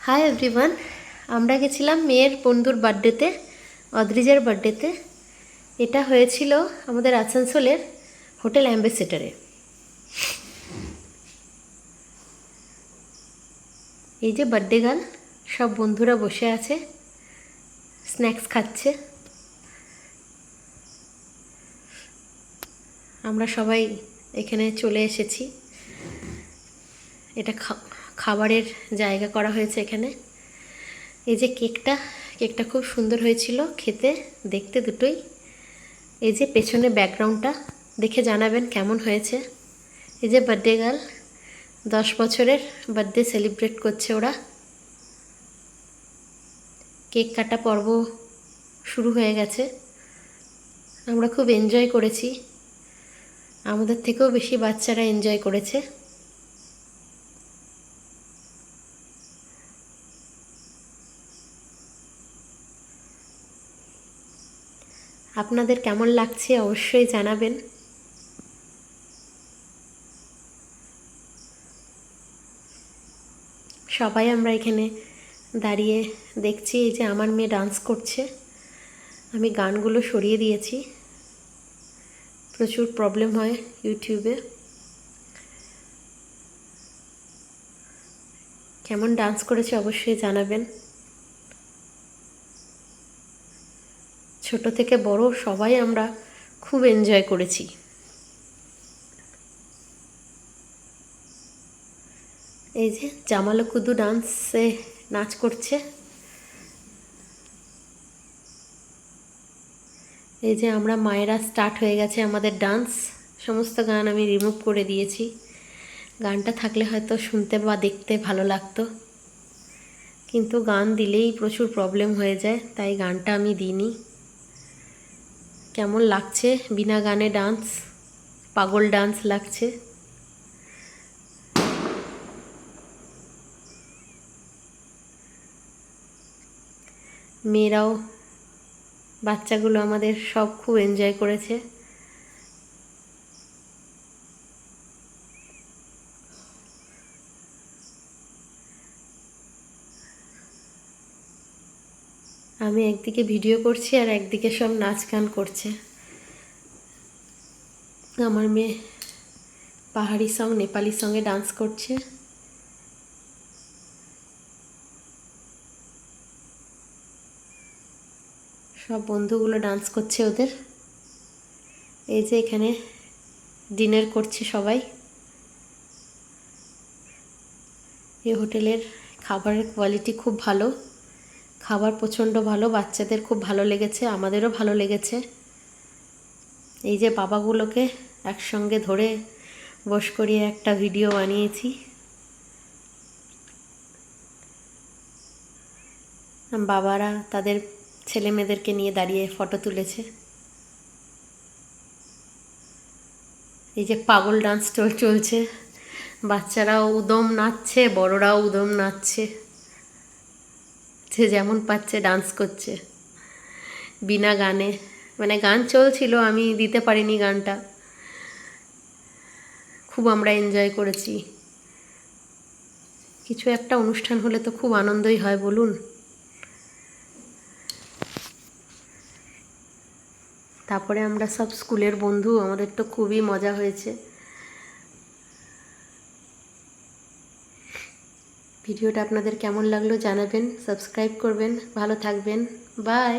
Hi everyone, আমরা গেছিলাম মেয়ের বন্ধুর বার্থডেতে, অদ্রিজের বার্থডেতে। এটা হয়েছিল আমাদের আসানসোলের হোটেল অ্যাম্বাসেডরে। এই যে বার্থডে গার্ল, সব বন্ধুরা বসে আছে, স্ন্যাক্স খাচ্ছে। আমরা সবাই এখানে চলে এসেছি। এটা খাবারের জায়গা করা হয়েছে এখানে। এই যে কেকটা খুব সুন্দর হয়েছিল খেতে, দেখতে দুটোই। এই যে পেছনে ব্যাকগ্রাউন্ডটা দেখে জানাবেন কেমন হয়েছে। এই যে বার্থডে গার্ল, 10 বছরের বার্থডে সেলিব্রেট করছে ওরা। কেক কাটা পর্ব শুরু হয়ে গেছে। আমরা খুব এনজয় করেছি, আমাদের থেকেও বেশি বাচ্চারা এনজয় করেছে। আপনাদের কেমন লাগছে অবশ্যই জানাবেন। সবাই আমরা এখানে দাঁড়িয়ে দেখছি। এই যে আমার মেয়ে ডান্স করছে, আমি গানগুলো সরিয়ে দিয়েছি, প্রচুর প্রবলেম হয় ইউটিউবে। কেমন ডান্স করেছে অবশ্যই জানাবেন। ছোট থেকে বড় সবাই আমরা খুব এনজয় করেছি। এই যে জামালো কুদু ডান্সে নাচ করছে। এই যে আমরা মায়েরা স্টার্ট হয়ে গেছে আমাদের ডান্স। সমস্ত গান আমি রিমুভ করে দিয়েছি। গানটা থাকলে হয়তো শুনতে বা দেখতে ভালো লাগতো, কিন্তু গান দিলেই প্রচুর প্রবলেম হয়ে যায়, তাই গানটা আমি দিইনি। কেমন লাগছে বিনা গানে ডান্স? পাগল ডান্স লাগছে। মেয়েরাও, বাচ্চাগুলো আমাদের সব খুব এনজয় করেছে। আমি একদিকে ভিডিও করছি আর একদিকে সব নাচ গান করছে। আমার মেয়ে পাহাড়ি সং, নেপালি সঙ্গে ডান্স করছে। সব বন্ধুগুলো ডান্স করছে ওদের। এই যে এখানে ডিনার করছে সবাই। এই হোটেলের খাবারের কোয়ালিটি খুব ভালো, খাবার প্রচণ্ড ভালো, বাচ্চাদের খুব ভালো লেগেছে, আমাদেরও ভালো লেগেছে। এই যে বাবাগুলোকে একসঙ্গে ধরে বস করিয়ে একটা ভিডিও বানিয়েছি। বাবারা তাদের ছেলে মেয়েদেরকে নিয়ে দাঁড়িয়ে ফটো তুলেছে। এই যে পাগল ডান্স চলছে, বাচ্চারাও উদম নাচছে, বড়রাও উদম নাচছে, যে যেমন পাচ্ছে ডান্স করছে বিনা গানে। মানে গান চলছিল, আমি দিতে পারিনি গানটা। খুব আমরা এনজয় করেছি। কিছু একটা অনুষ্ঠান হলে তো খুব আনন্দই হয়, বলুন। তারপরে আমরা সব স্কুলের বন্ধু, আমাদের তো খুবই মজা হয়েছে। ভিডিওটা আপনাদের কেমন লাগলো জানাবেন, সাবস্ক্রাইব করবেন, ভালো থাকবেন, বাই।